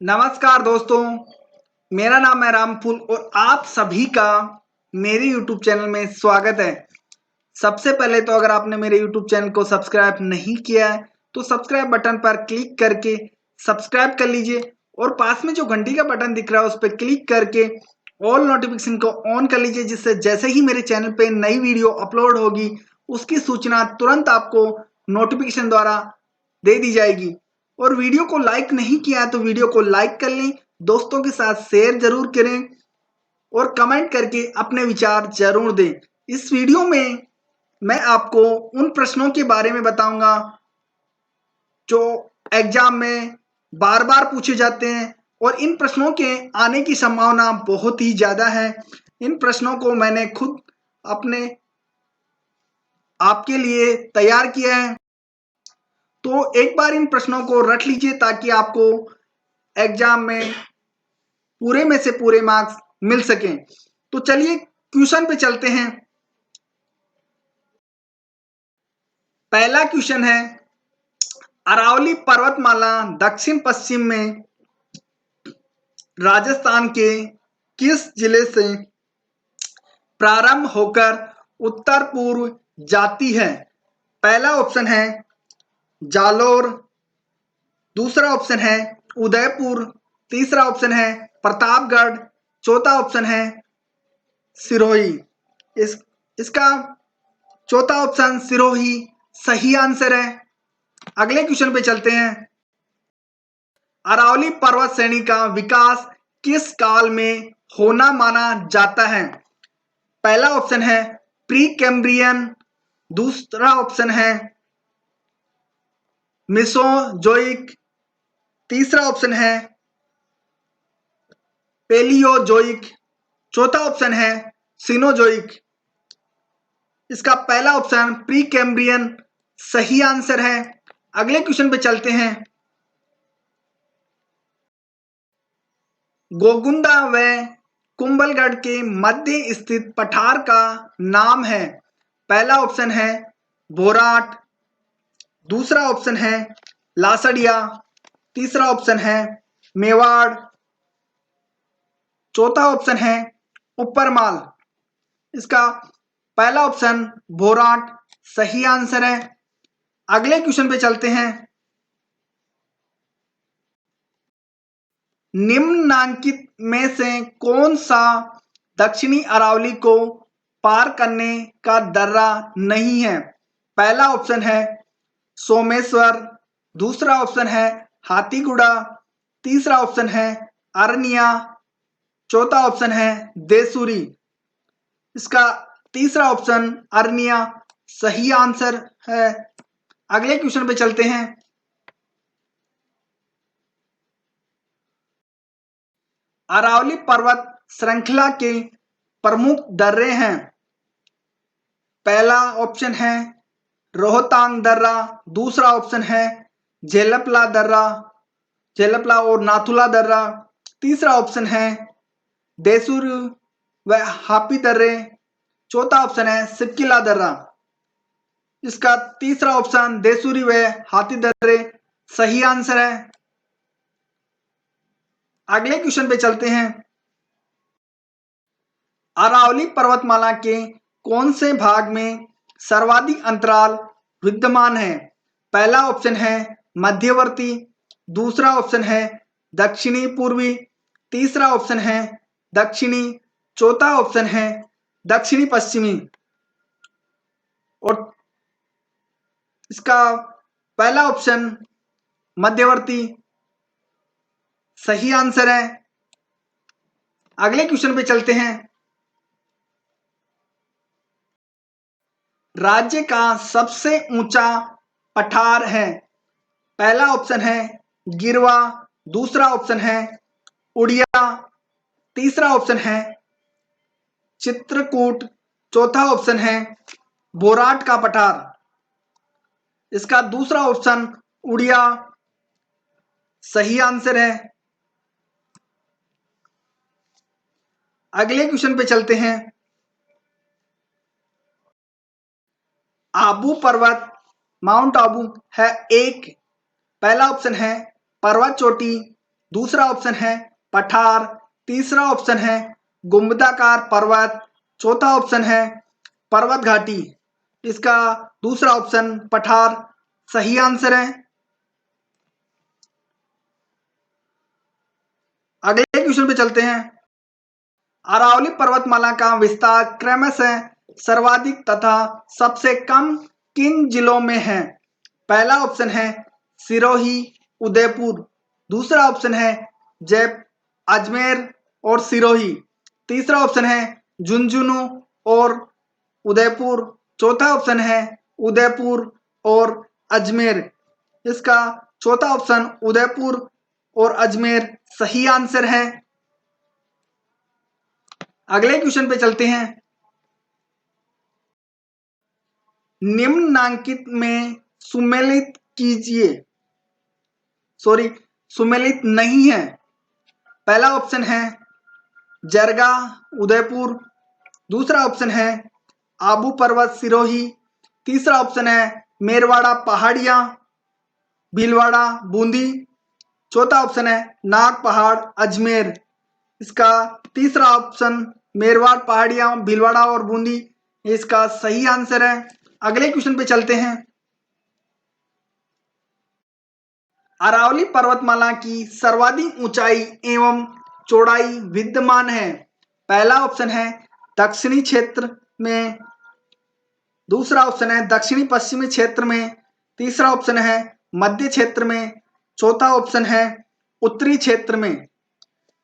नमस्कार दोस्तों, मेरा नाम है रामफूल और आप सभी का मेरे YouTube चैनल में स्वागत है। सबसे पहले तो अगर आपने मेरे YouTube चैनल को सब्सक्राइब नहीं किया है तो सब्सक्राइब बटन पर क्लिक करके सब्सक्राइब कर लीजिए और पास में जो घंटी का बटन दिख रहा है उस पर क्लिक करके ऑल नोटिफिकेशन को ऑन कर लीजिए, जिससे जैसे ही मेरे चैनल पे नई वीडियो अपलोड होगी उसकी सूचना तुरंत आपको नोटिफिकेशन द्वारा दे दी जाएगी। और वीडियो को लाइक नहीं किया तो वीडियो को लाइक कर लें, दोस्तों के साथ शेयर जरूर करें और कमेंट करके अपने विचार जरूर दें। इस वीडियो में मैं आपको उन प्रश्नों के बारे में बताऊंगा जो एग्जाम में बार बार पूछे जाते हैं और इन प्रश्नों के आने की संभावना बहुत ही ज्यादा है। इन प्रश्नों को मैंने खुद अपने आपके लिए तैयार किया है, तो एक बार इन प्रश्नों को रट लीजिए ताकि आपको एग्जाम में पूरे में से पूरे मार्क्स मिल सकें। तो चलिए क्वेश्चन पे चलते हैं। पहला क्वेश्चन है, अरावली पर्वतमाला दक्षिण पश्चिम में राजस्थान के किस जिले से प्रारंभ होकर उत्तर पूर्व जाती है? पहला ऑप्शन है जालोर, दूसरा ऑप्शन है उदयपुर, तीसरा ऑप्शन है प्रतापगढ़, चौथा ऑप्शन है सिरोही। इसका चौथा ऑप्शन सिरोही सही आंसर है। अगले क्वेश्चन पे चलते हैं। अरावली पर्वत श्रेणी का विकास किस काल में होना माना जाता है? पहला ऑप्शन है प्री कैम्ब्रियन, दूसरा ऑप्शन है मेसोजोइक, तीसरा ऑप्शन है पेलियोजोइक, चौथा ऑप्शन है सिनोजोइक। इसका पहला ऑप्शन प्री कैम्ब्रियन सही आंसर है। अगले क्वेश्चन पे चलते हैं। गोगुंडा व कुंभलगढ़ के मध्य स्थित पठार का नाम है? पहला ऑप्शन है बोराट, दूसरा ऑप्शन है लासड़िया, तीसरा ऑप्शन है मेवाड़, चौथा ऑप्शन है ऊपरमाल। इसका पहला ऑप्शन बोराट सही आंसर है। अगले क्वेश्चन पे चलते हैं। निम्नलिखित में से कौन सा दक्षिणी अरावली को पार करने का दर्रा नहीं है? पहला ऑप्शन है सोमेश्वर, दूसरा ऑप्शन है हाथीगुड़ा, तीसरा ऑप्शन है अरनिया, चौथा ऑप्शन है देसूरी। इसका तीसरा ऑप्शन अरनिया सही आंसर है। अगले क्वेश्चन पे चलते हैं। अरावली पर्वत श्रृंखला के प्रमुख दर्रे हैं। पहला ऑप्शन है रोहतांग दर्रा, दूसरा ऑप्शन है झेलपला दर्रा, झेलपला और नाथुला दर्रा, तीसरा ऑप्शन है देसूर व हापी दर्रे, चौथा ऑप्शन है सिपकिला दर्रा। इसका तीसरा ऑप्शन देसूरी व हाथी दर्रे सही आंसर है। अगले क्वेश्चन पे चलते हैं। अरावली पर्वतमाला के कौन से भाग में सर्वाधिक अंतराल विद्यमान है? पहला ऑप्शन है मध्यवर्ती, दूसरा ऑप्शन है दक्षिणी पूर्वी, तीसरा ऑप्शन है दक्षिणी, चौथा ऑप्शन है दक्षिणी पश्चिमी। और इसका पहला ऑप्शन मध्यवर्ती सही आंसर है। अगले क्वेश्चन पे चलते हैं। राज्य का सबसे ऊंचा पठार है? पहला ऑप्शन है गिरवा, दूसरा ऑप्शन है उड़िया, तीसरा ऑप्शन है चित्रकूट, चौथा ऑप्शन है बोराट का पठार। इसका दूसरा ऑप्शन उड़िया सही आंसर है। अगले क्वेश्चन पे चलते हैं। आबू पर्वत माउंट आबू है एक, पहला ऑप्शन है पर्वत चोटी, दूसरा ऑप्शन है पठार, तीसरा ऑप्शन है गुंबदाकार पर्वत, चौथा ऑप्शन है पर्वत घाटी। इसका दूसरा ऑप्शन पठार सही आंसर है। अगले क्वेश्चन पे चलते हैं। अरावली पर्वतमाला का विस्तार क्रमशः सर्वाधिक तथा सबसे कम किन जिलों में है? पहला ऑप्शन है सिरोही, उदयपुर, दूसरा ऑप्शन है जय अजमेर और सिरोही, तीसरा ऑप्शन है झुंझुनू और उदयपुर, चौथा ऑप्शन है उदयपुर और अजमेर। इसका चौथा ऑप्शन उदयपुर और अजमेर सही आंसर है। अगले क्वेश्चन पे चलते हैं। निम्नांकित में सुमेलित कीजिए, सुमेलित नहीं है। पहला ऑप्शन है जरगा उदयपुर, दूसरा ऑप्शन है आबू पर्वत सिरोही, तीसरा ऑप्शन है मेरवाड़ा पहाड़ियां भीलवाड़ा बूंदी, चौथा ऑप्शन है नाग पहाड़ अजमेर। इसका तीसरा ऑप्शन मेरवाड़ पहाड़ियां भीलवाड़ा और बूंदी इसका सही आंसर है। अगले क्वेश्चन पे चलते हैं। अरावली पर्वतमाला की सर्वाधिक ऊंचाई एवं चौड़ाई विद्यमान है। पहला ऑप्शन है दक्षिणी क्षेत्र में, दूसरा ऑप्शन है दक्षिणी पश्चिमी क्षेत्र में, तीसरा ऑप्शन है मध्य क्षेत्र में, चौथा ऑप्शन है उत्तरी क्षेत्र में।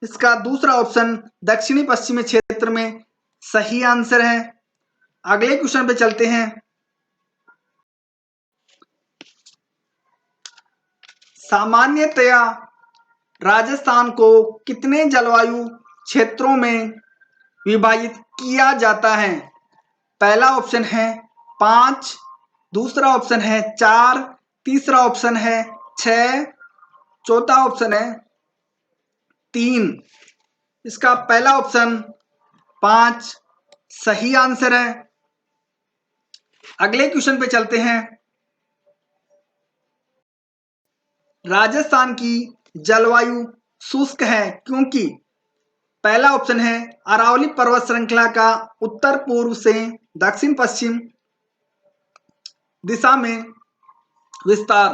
इसका दूसरा ऑप्शन दक्षिणी पश्चिमी क्षेत्र में सही आंसर है। अगले क्वेश्चन पे चलते हैं। सामान्यतया राजस्थान को कितने जलवायु क्षेत्रों में विभाजित किया जाता है? पहला ऑप्शन है 5, दूसरा ऑप्शन है 4, तीसरा ऑप्शन है 6, चौथा ऑप्शन है 3। इसका पहला ऑप्शन 5 सही आंसर है। अगले क्वेश्चन पे चलते हैं। राजस्थान की जलवायु शुष्क है क्योंकि पहला ऑप्शन है अरावली पर्वत श्रृंखला का उत्तर पूर्व से दक्षिण पश्चिम दिशा में विस्तार,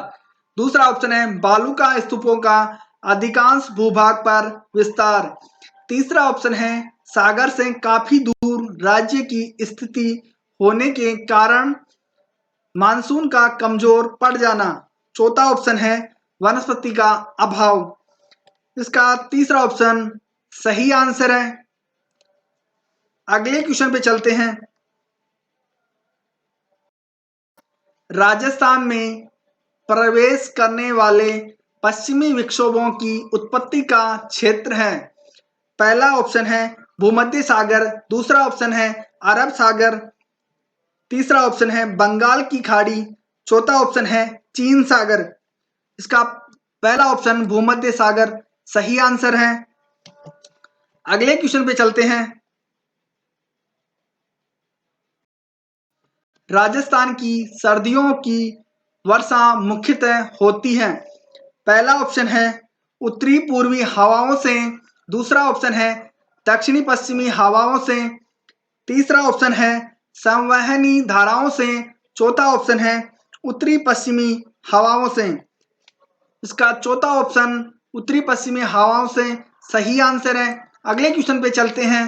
दूसरा ऑप्शन है बालू का स्तूपों का अधिकांश भूभाग पर विस्तार, तीसरा ऑप्शन है सागर से काफी दूर राज्य की स्थिति होने के कारण मानसून का कमजोर पड़ जाना, चौथा ऑप्शन है वनस्पति का अभाव। इसका तीसरा ऑप्शन सही आंसर है। अगले क्वेश्चन पे चलते हैं। राजस्थान में प्रवेश करने वाले पश्चिमी विक्षोभों की उत्पत्ति का क्षेत्र है। पहला ऑप्शन है भूमध्य सागर, दूसरा ऑप्शन है अरब सागर, तीसरा ऑप्शन है बंगाल की खाड़ी, चौथा ऑप्शन है चीन सागर। इसका पहला ऑप्शन भूमध्य सागर सही आंसर है। अगले क्वेश्चन पे चलते हैं। राजस्थान की सर्दियों की वर्षा मुख्यतः होती है। पहला ऑप्शन है उत्तरी पूर्वी हवाओं से, दूसरा ऑप्शन है दक्षिणी पश्चिमी हवाओं से, तीसरा ऑप्शन है संवहनी धाराओं से, चौथा ऑप्शन है उत्तरी पश्चिमी हवाओं से। इसका चौथा ऑप्शन उत्तरी पश्चिमी हवाओं से सही आंसर है। अगले क्वेश्चन पे चलते हैं।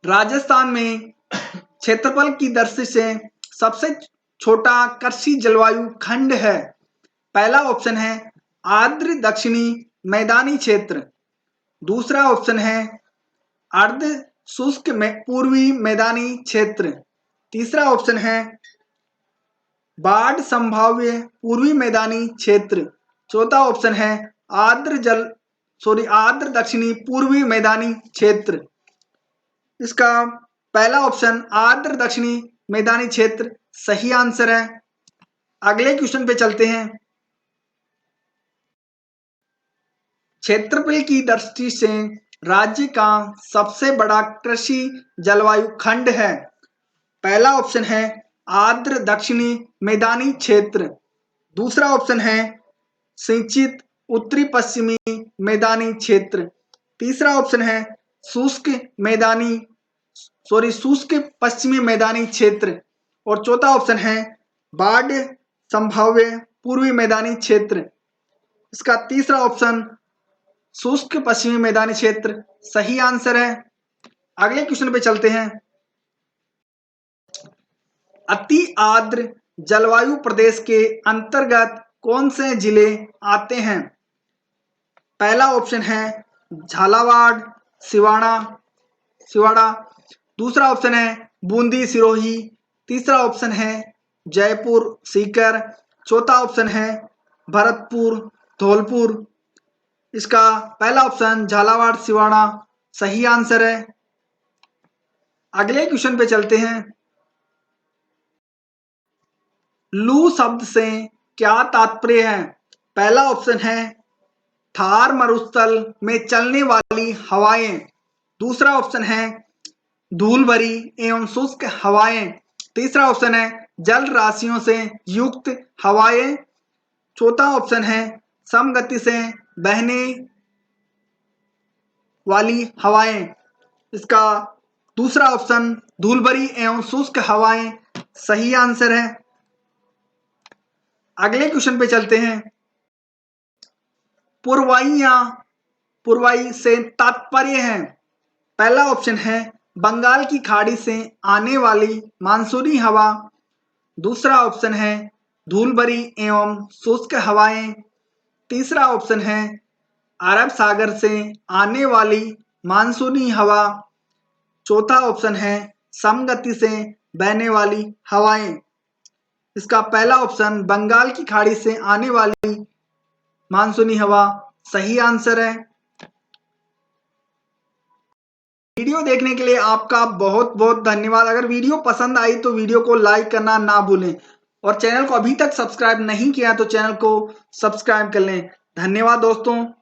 राजस्थान में क्षेत्रफल की दृष्टि से सबसे छोटा कृषि जलवायु खंड है। पहला ऑप्शन है आर्द्र दक्षिणी मैदानी क्षेत्र, दूसरा ऑप्शन है अर्ध शुष्क पूर्वी मैदानी क्षेत्र, तीसरा ऑप्शन है बाढ़ संभाव्य पूर्वी मैदानी क्षेत्र, चौथा ऑप्शन है आर्द्र दक्षिणी पूर्वी मैदानी क्षेत्र। इसका पहला ऑप्शन आर्द्र दक्षिणी मैदानी क्षेत्र सही आंसर है। अगले क्वेश्चन पे चलते हैं। क्षेत्रफल की दृष्टि से राज्य का सबसे बड़ा कृषि जलवायु खंड है। पहला ऑप्शन है आर्द्र दक्षिणी मैदानी क्षेत्र, दूसरा ऑप्शन है सिंचित उत्तरी पश्चिमी मैदानी क्षेत्र। तीसरा ऑप्शन है शुष्क पश्चिमी मैदानी क्षेत्र। और चौथा ऑप्शन है बाढ़ संभाव्य पूर्वी मैदानी क्षेत्र। इसका तीसरा ऑप्शन शुष्क पश्चिमी मैदानी क्षेत्र सही आंसर है। अगले क्वेश्चन पे चलते हैं। अति आर्द्र जलवायु प्रदेश के अंतर्गत कौन से जिले आते हैं? पहला ऑप्शन है झालावाड़ सिवाड़ा। दूसरा ऑप्शन है बूंदी सिरोही। तीसरा ऑप्शन है जयपुर सीकर। चौथा ऑप्शन है भरतपुर धौलपुर। इसका पहला ऑप्शन झालावाड़ सिवाड़ा सही आंसर है। अगले क्वेश्चन पे चलते हैं। लू शब्द से क्या तात्पर्य है? पहला ऑप्शन है थार मरुस्थल में चलने वाली हवाएं। दूसरा ऑप्शन है धूल भरी एवं शुष्क हवाएं। तीसरा ऑप्शन है जल राशियों से युक्त हवाएं। चौथा ऑप्शन है समगति से बहने वाली हवाएं। इसका दूसरा ऑप्शन धूल भरी एवं शुष्क हवाएं सही आंसर है। अगले क्वेश्चन पे चलते हैं। पूर्वाई से तात्पर्य है? पहला ऑप्शन है बंगाल की खाड़ी से आने वाली मानसूनी हवा। दूसरा ऑप्शन है धूल भरी एवं शुष्क हवाएं। तीसरा ऑप्शन है अरब सागर से आने वाली मानसूनी हवा। चौथा ऑप्शन है समगति से बहने वाली हवाएं। इसका पहला ऑप्शन बंगाल की खाड़ी से आने वाली मानसूनी हवा सही आंसर है। वीडियो देखने के लिए आपका बहुत बहुत धन्यवाद। अगर वीडियो पसंद आई तो वीडियो को लाइक करना ना भूलें और चैनल को अभी तक सब्सक्राइब नहीं किया तो चैनल को सब्सक्राइब कर लें। धन्यवाद दोस्तों।